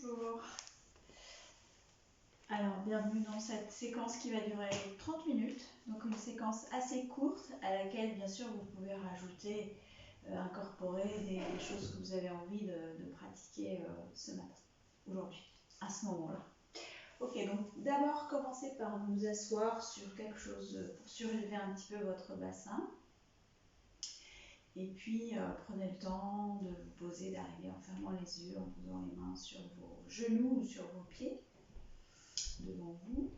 Bonjour. Alors, bienvenue dans cette séquence qui va durer 30 minutes. Donc, une séquence assez courte à laquelle, bien sûr, vous pouvez rajouter, incorporer des choses que vous avez envie de pratiquer ce matin, aujourd'hui, à ce moment-là. Ok, donc d'abord, commencez par vous asseoir sur quelque chose pour surélever un petit peu votre bassin. Et puis, prenez le temps de vous poser, d'arriver en fermant les yeux, en posant les mains sur vos genoux ou sur vos pieds, devant vous.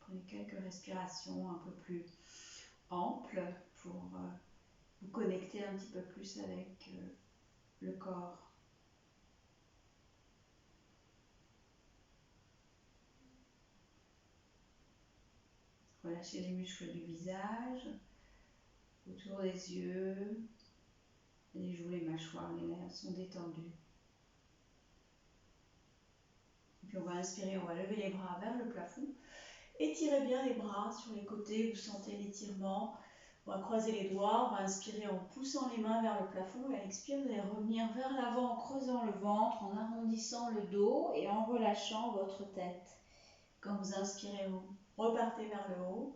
Prenez quelques respirations un peu plus amples pour vous connecter un petit peu plus avec le corps. Relâchez les muscles du visage, autour des yeux, les joues, les mâchoires, les lèvres sont détendues. Et puis on va inspirer, on va lever les bras vers le plafond. Étirez bien les bras sur les côtés, vous sentez l'étirement. On va croiser les doigts, on va inspirer en poussant les mains vers le plafond et à l'expirer, vous allez revenir vers l'avant en creusant le ventre, en arrondissant le dos et en relâchant votre tête. Quand vous inspirez, vous repartez vers le haut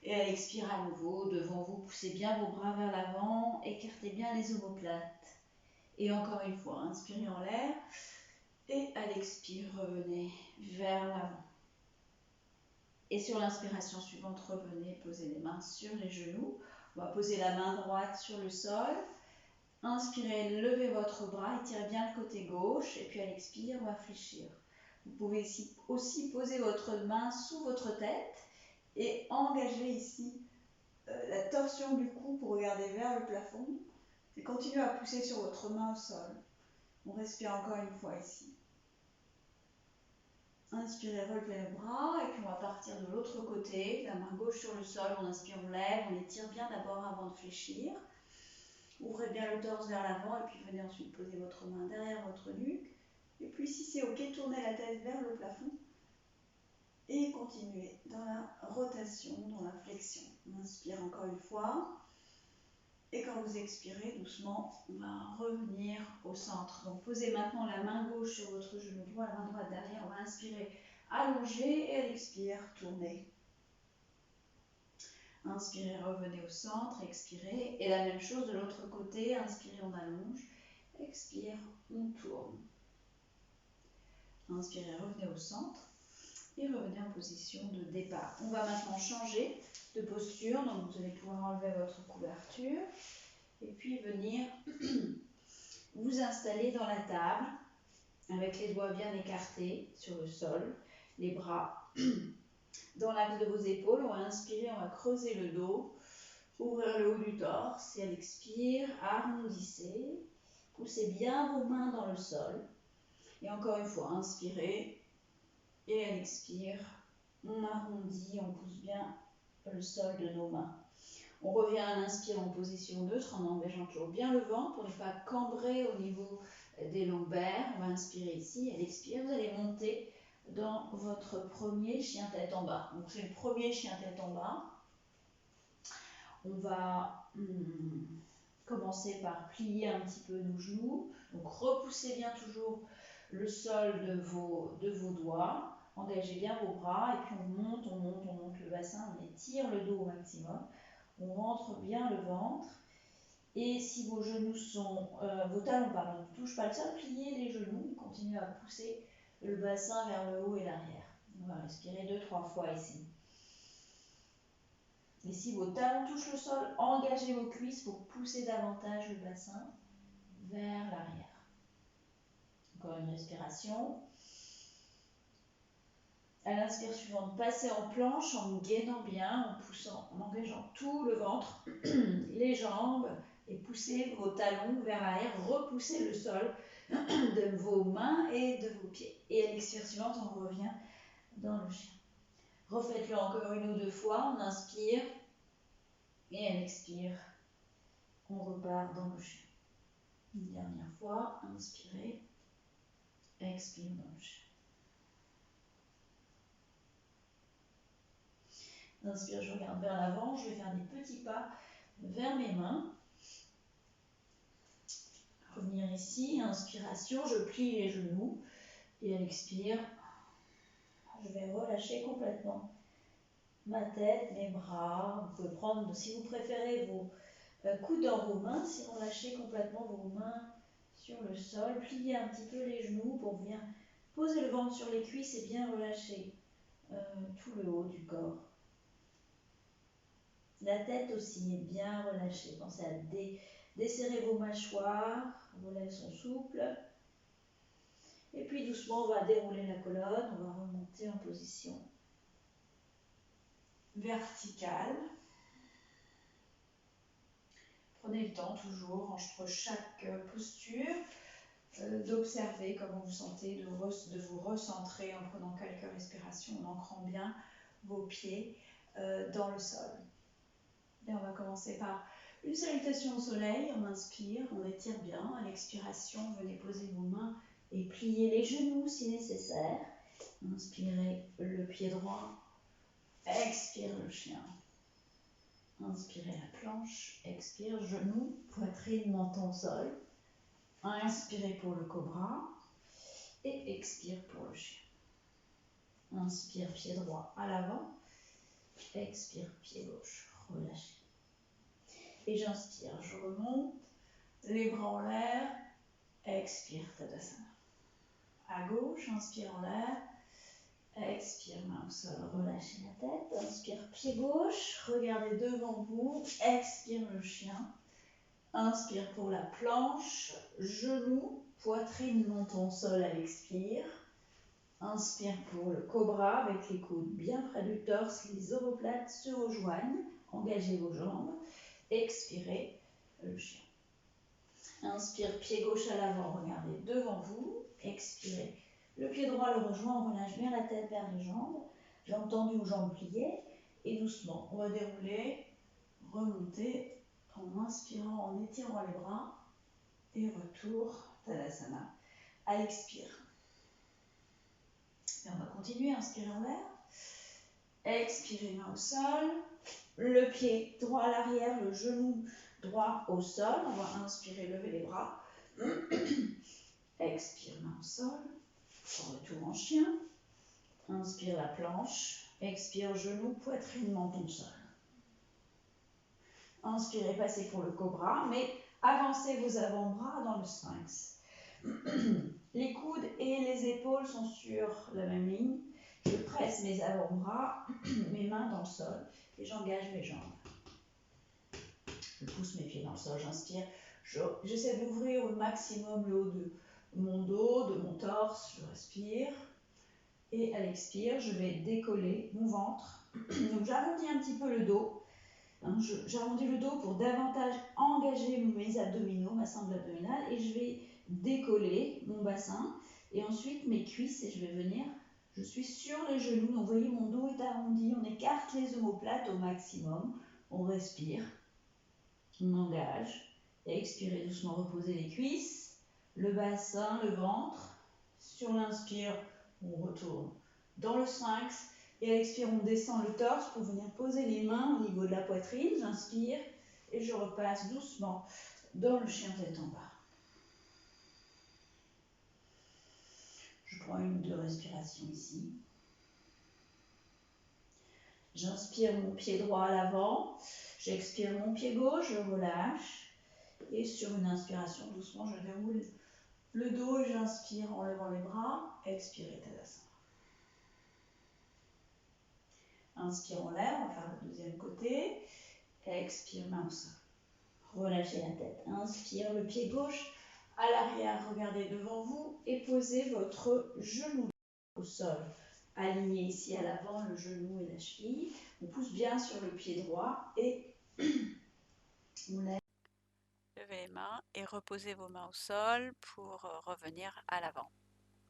et à l'expire à nouveau, devant vous, poussez bien vos bras vers l'avant, écartez bien les omoplates. Et encore une fois, inspirez en l'air et à l'expire, revenez vers l'avant. Et sur l'inspiration suivante, revenez, posez les mains sur les genoux. On va poser la main droite sur le sol. Inspirez, levez votre bras, étirez bien le côté gauche. Et puis à l'expire, on va fléchir. Vous pouvez aussi poser votre main sous votre tête et engager ici la torsion du cou pour regarder vers le plafond. Et continuez à pousser sur votre main au sol. On respire encore une fois ici. Inspirez, relevez le bras et puis on va partir de l'autre côté, la main gauche sur le sol, on inspire, on lève, on étire bien d'abord avant de fléchir. Ouvrez bien le torse vers l'avant et puis venez ensuite poser votre main derrière votre nuque. Et puis si c'est ok, tournez la tête vers le plafond et continuez dans la rotation, dans la flexion. On inspire encore une fois. Et quand vous expirez doucement, on va revenir au centre. Donc posez maintenant la main gauche sur votre genou droit, la main droite derrière. On va inspirer, allonger et à l'expire, tournez. Inspirez, revenez au centre, expirez. Et la même chose de l'autre côté, inspirez, on allonge. Expire, on tourne. Inspirez, revenez au centre et revenez en position de départ. On va maintenant changer de posture. Donc vous allez pouvoir enlever votre couverture. Et puis venir vous installer dans la table avec les doigts bien écartés sur le sol, les bras dans l'axe de vos épaules. On va inspirer, on va creuser le dos, ouvrir le haut du torse et à l'expire, arrondissez, poussez bien vos mains dans le sol. Et encore une fois, inspirez et à l'expire, on arrondit, on pousse bien le sol de nos mains. On revient à l'inspire en position neutre en engageant toujours bien le ventre pour ne pas cambrer au niveau des lombaires. On va inspirer ici, à l'expire, vous allez monter dans votre premier chien tête en bas. Donc c'est le premier chien tête en bas. On va commencer par plier un petit peu nos genoux. Donc repoussez bien toujours le sol de vos doigts. Engagez bien vos bras et puis on monte le bassin, on étire le dos au maximum. On rentre bien le ventre et si vos genoux sont, vos talons pardon, ne touchent pas le sol, pliez les genoux, continuez à pousser le bassin vers le haut et l'arrière. On va respirer 2-3 fois ici. Et si vos talons touchent le sol, engagez vos cuisses pour pousser davantage le bassin vers l'arrière. Encore une respiration. À l'inspire suivante, passez en planche en gainant bien, en poussant, en engageant tout le ventre, les jambes, et poussez vos talons vers l'arrière, repoussez le sol de vos mains et de vos pieds. Et à l'expire suivante, on revient dans le chien. Refaites-le encore 1 ou 2 fois, on inspire, et à l'expire, on repart dans le chien. Une dernière fois, inspirez, expire dans le chien. Inspire, je regarde vers l'avant, je vais faire des petits pas vers mes mains. Revenir ici, inspiration, je plie les genoux. Et à l'expire, je vais relâcher complètement ma tête, mes bras. Vous pouvez prendre, si vous préférez, vos coudes dans vos mains. Sinon, lâchez complètement vos mains sur le sol. Pliez un petit peu les genoux pour bien poser le ventre sur les cuisses et bien relâcher tout le haut du corps. La tête aussi est bien relâchée. Pensez à desserrer vos mâchoires, vos lèvres sont souples. Et puis doucement, on va dérouler la colonne, on va remonter en position verticale. Prenez le temps toujours entre chaque posture d'observer comment vous sentez, de vous recentrer en prenant quelques respirations, en ancrant bien vos pieds dans le sol. Et on va commencer par une salutation au soleil. On inspire, on étire bien. À l'expiration, venez poser vos mains et plier les genoux si nécessaire. Inspirez le pied droit. Expire le chien. Inspirez la planche. Expire genou, poitrine, menton, sol. Inspirez pour le cobra. Et expire pour le chien. Inspire pied droit à l'avant. Expire pied gauche. Relâchez. Et j'inspire, je remonte, les bras en l'air, expire Tadasana. À gauche, inspire en l'air, expire main au sol, relâchez la tête, inspire pied gauche, regardez devant vous, expire le chien, inspire pour la planche, genou, poitrine, menton, sol à l'expire, inspire pour le cobra avec les coudes bien près du torse, les omoplates se rejoignent, engagez vos jambes, expirez le chien. Inspire, pied gauche à l'avant, regardez devant vous. Expirez. Le pied droit le rejoint, on relâche bien la tête vers les jambes. Jambes tendues ou jambes pliées. Et doucement, on va dérouler, remonter en inspirant, en étirant les bras. Et retour, Tadasana. À l'expire. Et on va continuer, inspirer en l'air. Expirez, main au sol. Le pied droit à l'arrière, le genou droit au sol. On va inspirer, lever les bras. Expire, main au sol. Retour en chien. Inspire la planche. Expire, genou, poitrine, menton, sol. Inspirez, passez pour le cobra, mais avancez vos avant-bras dans le sphinx. Les coudes et les épaules sont sur la même ligne. Je presse mes avant-bras, mes mains dans le sol et j'engage mes jambes. Je pousse mes pieds dans le sol, j'inspire. J'essaie d'ouvrir au maximum le haut de mon dos, de mon torse. Je respire. Et à l'expire, je vais décoller mon ventre. Donc j'arrondis un petit peu le dos. J'arrondis le dos pour davantage engager mes abdominaux, ma sangle abdominale. Et je vais décoller mon bassin. Et ensuite mes cuisses. Et je vais venir, je suis sur les genoux. Donc vous voyez, mon dos est arrondi. On écarte les omoplates au maximum. On respire. On engage. Et expirez doucement, reposez les cuisses. Le bassin, le ventre. Sur l'inspire, on retourne dans le sphinx et à l'expire, on descend le torse pour venir poser les mains au niveau de la poitrine. J'inspire et je repasse doucement dans le chien tête en bas. Je prends une ou deux respirations ici. J'inspire mon pied droit à l'avant. J'expire mon pied gauche, je relâche. Et sur une inspiration, doucement, je déroule le dos et j'inspire en levant les bras. Expirez Tadasana. Inspire en l'air, on va faire le deuxième côté. Expire, main au sol. Relâchez la tête. Inspire le pied gauche à l'arrière. Regardez devant vous et posez votre genou au sol. Alignez ici à l'avant le genou et la cheville. On pousse bien sur le pied droit et on lève. Levez les mains et reposez vos mains au sol pour revenir à l'avant.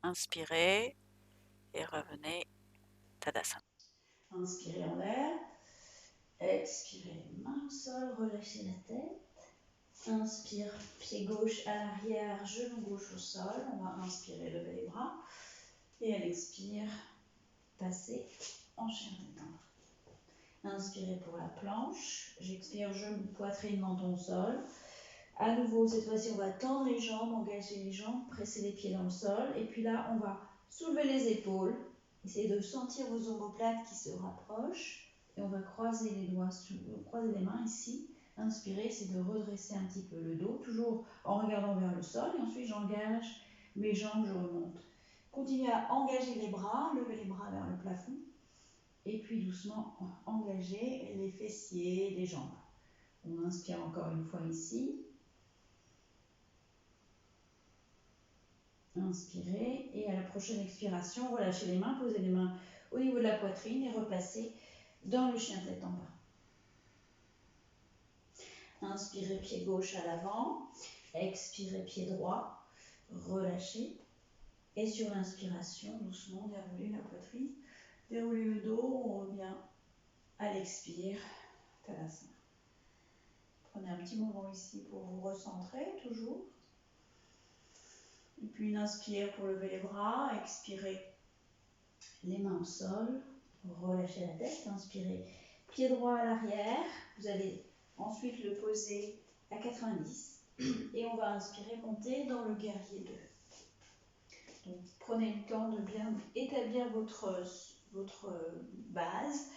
Inspirez et revenez Tadasana. Inspirez en l'air. Expirez, main au sol, relâchez la tête. Inspire, pied gauche à l'arrière, genou gauche au sol. On va inspirer, lever les bras. Et à l'expire, passer en chien tête en bas. Inspirez pour la planche. J'expire, genou, poitrine, menton au sol. À nouveau, cette fois-ci, on va tendre les jambes, engager les jambes, presser les pieds dans le sol. Et puis là, on va soulever les épaules. Essayez de sentir vos omoplates qui se rapprochent. Et on va croiser les doigts, croiser les mains ici. Inspirez, c'est de redresser un petit peu le dos, toujours en regardant vers le sol. Et ensuite, j'engage mes jambes, je remonte. Continuez à engager les bras, levez les bras vers le plafond. Et puis doucement, engager les fessiers, les jambes. On inspire encore une fois ici. Inspirez et à la prochaine expiration, relâchez les mains, posez les mains au niveau de la poitrine et repassez dans le chien tête en bas. Inspirez pied gauche à l'avant, expirez pied droit, relâchez et sur l'inspiration, doucement déroulez la poitrine, déroulez le dos, on revient à l'expire, Tadasana. Prenez un petit moment ici pour vous recentrer toujours. Et puis une inspire pour lever les bras, expirez les mains au sol, relâchez la tête, inspirez pied droit à l'arrière, vous allez ensuite le poser à 90 et on va inspirer, monter dans le guerrier 2. Donc prenez le temps de bien établir votre base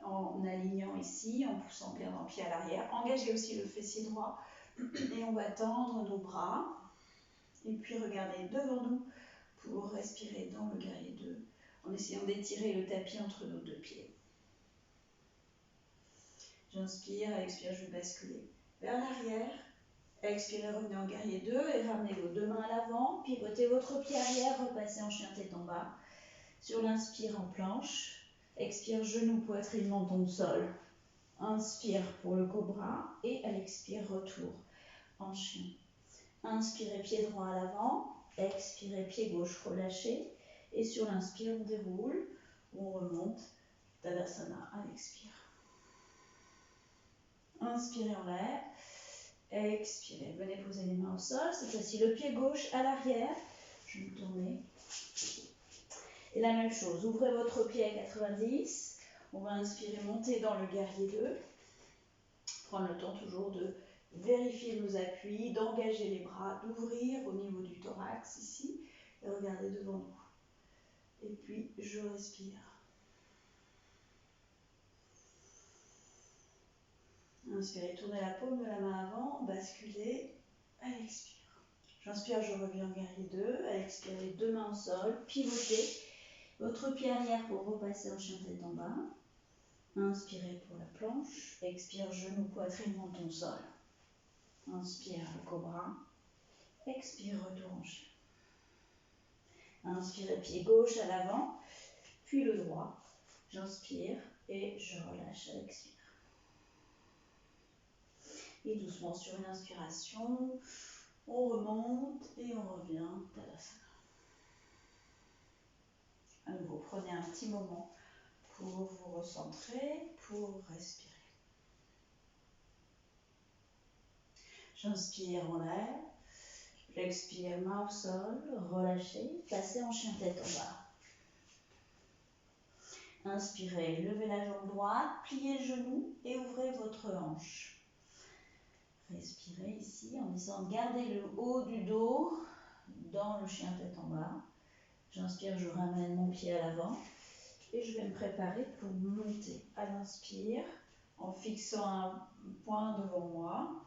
en alignant ici, en poussant bien dans le pied à l'arrière, engagez aussi le fessier droit et on va tendre nos bras. Et puis regardez devant nous pour respirer dans le guerrier 2 en essayant d'étirer le tapis entre nos deux pieds. J'inspire, expire, je vais basculer vers l'arrière. Expirez, revenez en guerrier 2 et ramenez vos deux mains à l'avant. Pivotez votre pied arrière, repassez en chien tête en bas. Sur l'inspire en planche. Expire, genou, poitrine, menton, sol. Inspire pour le cobra et à l'expire, retour en chien. Inspirez, pied droit à l'avant. Expirez, pied gauche relâché. Et sur l'inspire, on déroule, on remonte. Tadasana à l'expire. Inspirez en l'air. Expirez. Venez poser les mains au sol. Cette fois-ci, le pied gauche à l'arrière. Je vais me tourner. Et la même chose. Ouvrez votre pied à 90. On va inspirer, monter dans le guerrier 2. Prendre le temps toujours de vérifier nos appuis, d'engager les bras, d'ouvrir au niveau du thorax ici et regardez devant nous. Et puis je respire. Inspirez, tournez la paume de la main avant, basculez, à l'expire. J'inspire, je reviens en guerrier 2, à l'expire, les deux mains au sol, pivotez votre pied arrière pour repasser en chien tête en bas. Inspirez pour la planche, expire, genou, poitrine, menton, sol. Inspire le cobra, expire, retour en chien. Inspirez, pied gauche à l'avant, puis le droit. J'inspire et je relâche à l'expire. Et doucement sur une inspiration, on remonte et on revient Tadasana. À nouveau, prenez un petit moment pour vous recentrer, pour respirer. J'inspire en l'air. J'expire, main au sol, relâchez, passez en chien tête en bas. Inspirez, levez la jambe droite, pliez le genou et ouvrez votre hanche. Respirez ici en essayant de garder le haut du dos dans le chien tête en bas. J'inspire, je ramène mon pied à l'avant et je vais me préparer pour monter à l'inspire en fixant un point devant moi,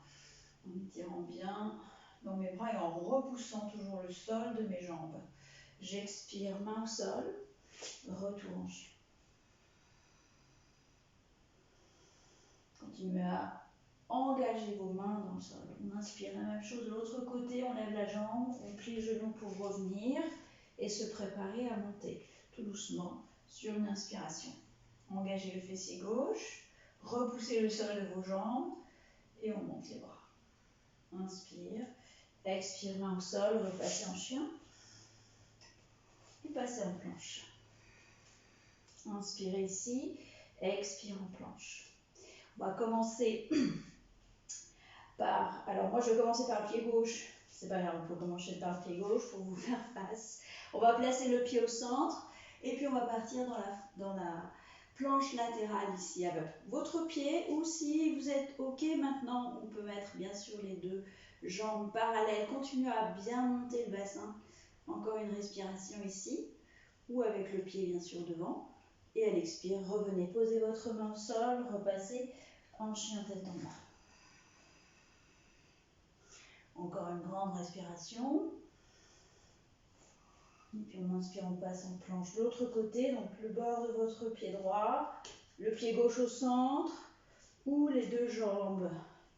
en étirant bien dans mes bras et en repoussant toujours le sol de mes jambes. J'expire, main au sol, retour en chien. Continuez à engager vos mains dans le sol. On inspire, la même chose de l'autre côté, on lève la jambe, on plie le genou pour revenir et se préparer à monter tout doucement sur une inspiration. Engagez le fessier gauche, repoussez le sol de vos jambes et on monte les bras. Inspire, expire, main au sol, repassez en chien et passez en planche. Inspirez ici, expire en planche. On va commencer par, alors moi je vais commencer par le pied gauche, c'est pas grave, on peut commencer par le pied gauche pour vous faire face. On va placer le pied au centre et puis on va partir dans la planche latérale ici avec votre pied, ou si vous êtes OK maintenant, on peut mettre bien sûr les deux jambes parallèles. Continuez à bien monter le bassin. Encore une respiration ici, ou avec le pied bien sûr devant. Et à l'expire, revenez, posez votre main au sol, repassez en chien tête en bas. Encore une grande respiration. Et puis on inspire, on passe en planche de l'autre côté, donc le bord de votre pied droit, le pied gauche au centre, ou les deux jambes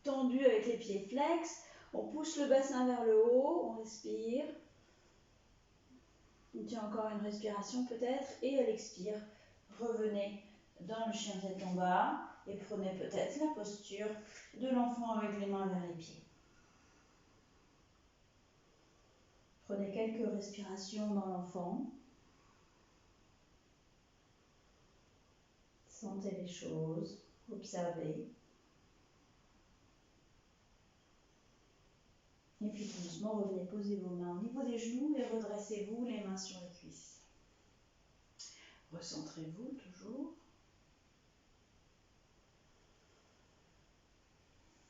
tendues avec les pieds flex. On pousse le bassin vers le haut, on respire. On tient encore une respiration peut-être, et à l'expire, revenez dans le chien tête en bas, et prenez peut-être la posture de l'enfant avec les mains vers les pieds. Prenez quelques respirations dans l'enfant. Sentez les choses, observez. Et puis tout doucement, revenez poser vos mains au niveau des genoux et redressez-vous les mains sur les cuisses. Recentrez-vous toujours.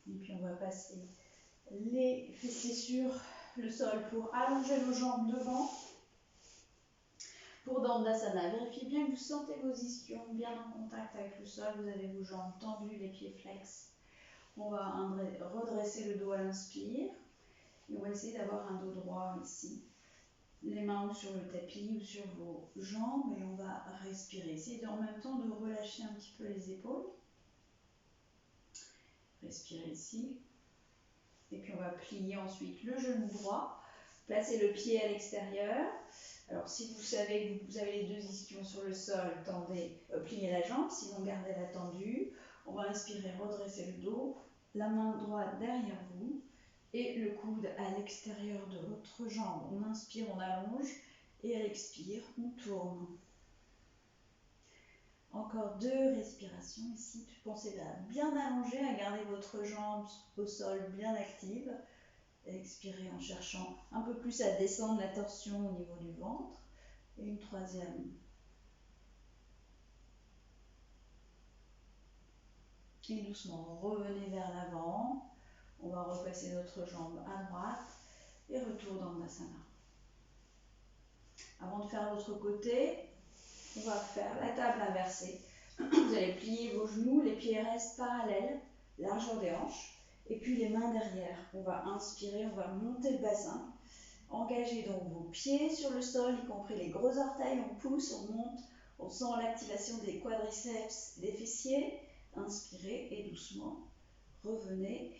Et puis on va passer les fessiers sur le sol pour allonger nos jambes devant. Pour Dandasana, vérifiez bien que vous sentez vos ischions bien en contact avec le sol. Vous avez vos jambes tendues, les pieds flex. On va redresser le dos à l'inspire. Et on va essayer d'avoir un dos droit ici. Les mains sur le tapis ou sur vos jambes. Et on va respirer. Essayez en même temps de relâcher un petit peu les épaules. Respirez ici. Et puis on va plier ensuite le genou droit. Placez le pied à l'extérieur. Alors si vous savez que vous avez les deux ischions sur le sol, pliez la jambe, sinon gardez-la tendue. On va inspirer, redresser le dos, la main droite derrière vous et le coude à l'extérieur de votre jambe. On inspire, on allonge et à l'expire, on tourne. Encore 2 respirations ici. Pensez à bien allonger, à garder votre jambe au sol bien active. Expirez en cherchant un peu plus à descendre la torsion au niveau du ventre. Et une 3e. Et doucement, revenez vers l'avant. On va repasser notre jambe à droite et retour dans Dandasana. Avant de faire l'autre côté, on va faire la table inversée. Vous allez plier vos genoux, les pieds restent parallèles, largeur des hanches. Et puis les mains derrière. On va inspirer, on va monter le bassin. Engagez donc vos pieds sur le sol, y compris les gros orteils. On pousse, on monte, on sent l'activation des quadriceps, des fessiers. Inspirez et doucement, revenez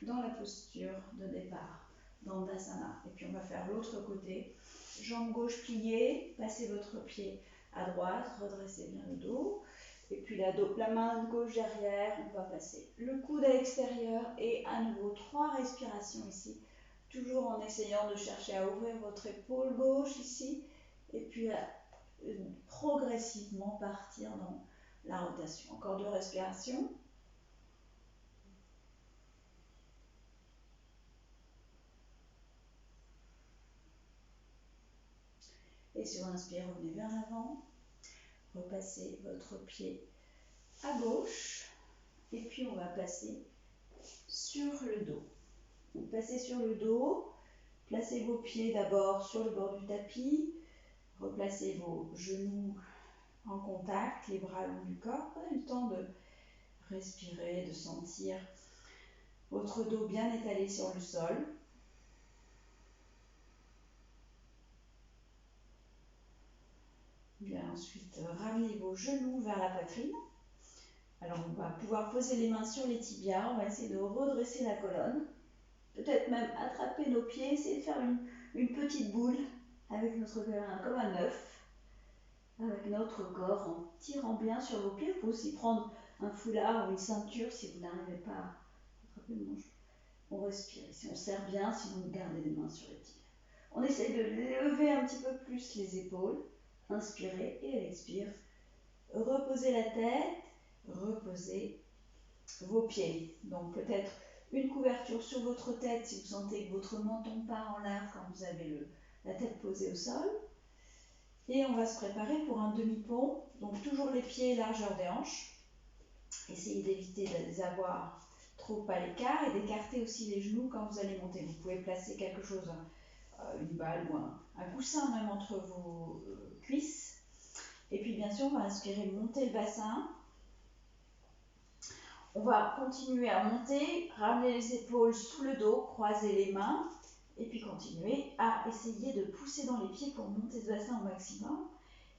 dans la posture de départ, dans Dandasana. Et puis on va faire l'autre côté. Jambe gauche pliée, passez votre pied à droite, redressez bien le dos. Et puis la main gauche derrière, on va passer le coude à l'extérieur et à nouveau 3 respirations ici. Toujours en essayant de chercher à ouvrir votre épaule gauche ici. Et puis à progressivement partir dans la rotation. Encore 2 respirations. Et sur l'inspire, revenez vers l'avant. Repassez votre pied à gauche. Et puis on va passer sur le dos. Donc, passez sur le dos. Placez vos pieds d'abord sur le bord du tapis. Replacez vos genoux en contact, les bras longs du corps. Prenez le temps de respirer, de sentir votre dos bien étalé sur le sol. Bien, ensuite, ramenez vos genoux vers la poitrine. Alors, on va pouvoir poser les mains sur les tibias. On va essayer de redresser la colonne. Peut-être même attraper nos pieds, essayer de faire une petite boule avec notre cœur comme un œuf, avec notre corps en tirant bien sur vos pieds. Vous pouvez aussi prendre un foulard ou une ceinture si vous n'arrivez pas à attraper le manche. On respire ici, on serre bien, sinon vous gardez les mains sur les tibias. On essaie de lever un petit peu plus les épaules. Inspirez et à l'expire, reposez la tête, reposez vos pieds. Donc peut-être une couverture sur votre tête si vous sentez que votre menton part en l'air quand vous avez la tête posée au sol. Et on va se préparer pour un demi-pont. Donc toujours les pieds largeur des hanches. Essayez d'éviter de les avoir trop à l'écart et d'écarter aussi les genoux quand vous allez monter. Vous pouvez placer quelque chose, une balle ou un coussin même entre vos cuisses. Et puis bien sûr, on va inspirer, monter le bassin. On va continuer à monter, ramener les épaules sous le dos, croiser les mains. Et puis continuer à essayer de pousser dans les pieds pour monter ce bassin au maximum.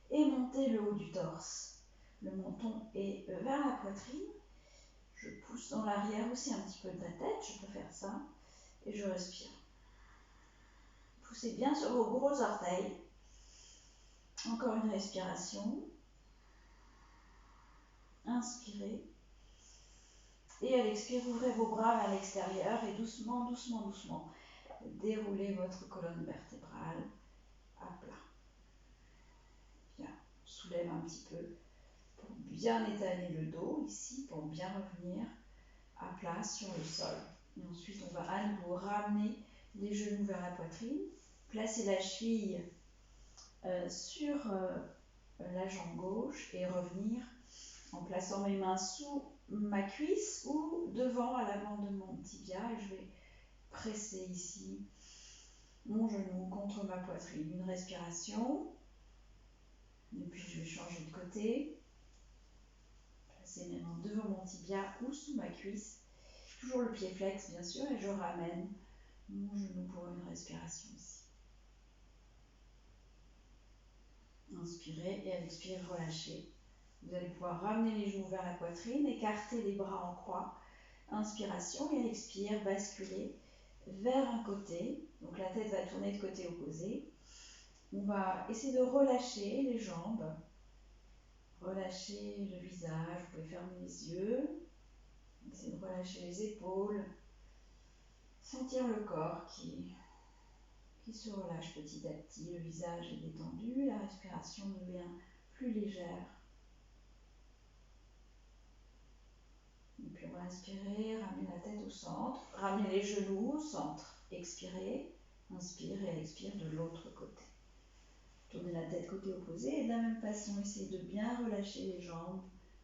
Et monter le haut du torse. Le menton est vers la poitrine. Je pousse dans l'arrière aussi un petit peu de la tête, je peux faire ça. Et je respire. Poussez bien sur vos gros orteils. Encore une respiration. Inspirez. Et à l'expire, ouvrez vos bras vers l'extérieur et doucement, doucement, doucement, déroulez votre colonne vertébrale à plat. Bien, on soulève un petit peu pour bien étaler le dos ici, pour bien revenir à plat sur le sol. Et ensuite, on va à nouveau ramener les genoux vers la poitrine, placer la cheville sur la jambe gauche et revenir en plaçant mes mains sous ma cuisse ou devant, à l'avant de mon tibia, et je vais presser ici mon genou contre ma poitrine. Une respiration, et puis je vais changer de côté, placer mes mains devant mon tibia ou sous ma cuisse, toujours le pied flex bien sûr, et je ramène mon genou pour une respiration ici. Inspirez et à l'expire, relâchez. Vous allez pouvoir ramener les genoux vers la poitrine, écarter les bras en croix. Inspiration et à l'expire, basculer vers un côté. Donc la tête va tourner de côté opposé. On va essayer de relâcher les jambes. Relâcher le visage. Vous pouvez fermer les yeux. Essayez de relâcher les épaules. Sentir le corps qui se relâche petit à petit. Le visage est détendu. La respiration devient plus légère. Et puis on va inspirer, ramener la tête au centre, ramener les genoux au centre. Expirez, inspire et expire de l'autre côté. Tournez la tête côté opposé et de la même façon, essayez de bien relâcher les jambes,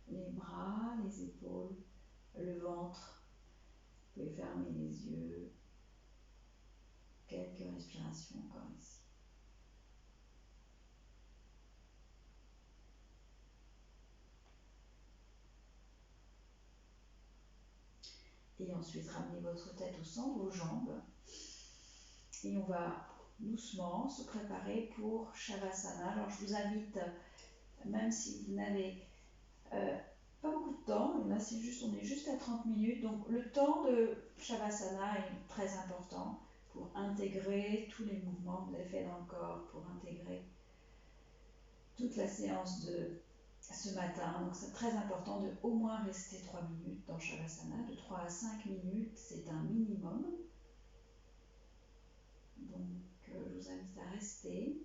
les bras, les épaules, le ventre. Vous pouvez fermer les yeux. Quelques respirations encore ici. Et ensuite, ramenez votre tête au centre, vos jambes. Et on va doucement se préparer pour Shavasana. Alors, je vous invite, même si vous n'avez pas beaucoup de temps, là c'est juste, on est juste à 30 minutes, donc le temps de Shavasana est très important pour intégrer tous les mouvements que vous avez fait dans le corps, pour intégrer toute la séance de ce matin. Donc c'est très important de au moins rester 3 minutes dans Shavasana, de 3 à 5 minutes, c'est un minimum. Donc je vous invite à rester.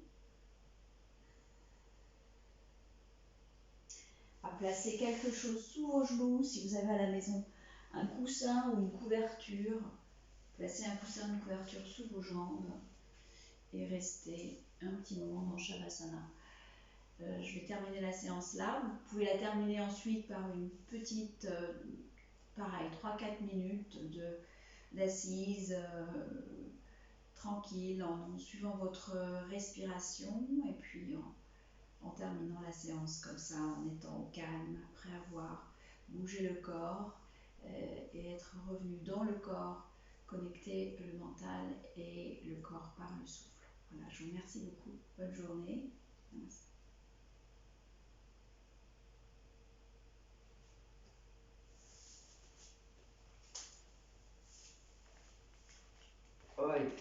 À placer quelque chose sous vos genoux, si vous avez à la maison un coussin ou une couverture. Placez un coussin ou une couverture sous vos jambes et restez un petit moment dans Shavasana. Je vais terminer la séance là. Vous pouvez la terminer ensuite par une petite, pareil, 3-4 minutes d'assise tranquille en suivant votre respiration et puis en terminant la séance comme ça, en étant au calme, après avoir bougé le corps et être revenu dans le corps, connecter le mental et le corps par le souffle. Voilà, je vous remercie beaucoup. Bonne journée. Merci. Ouais.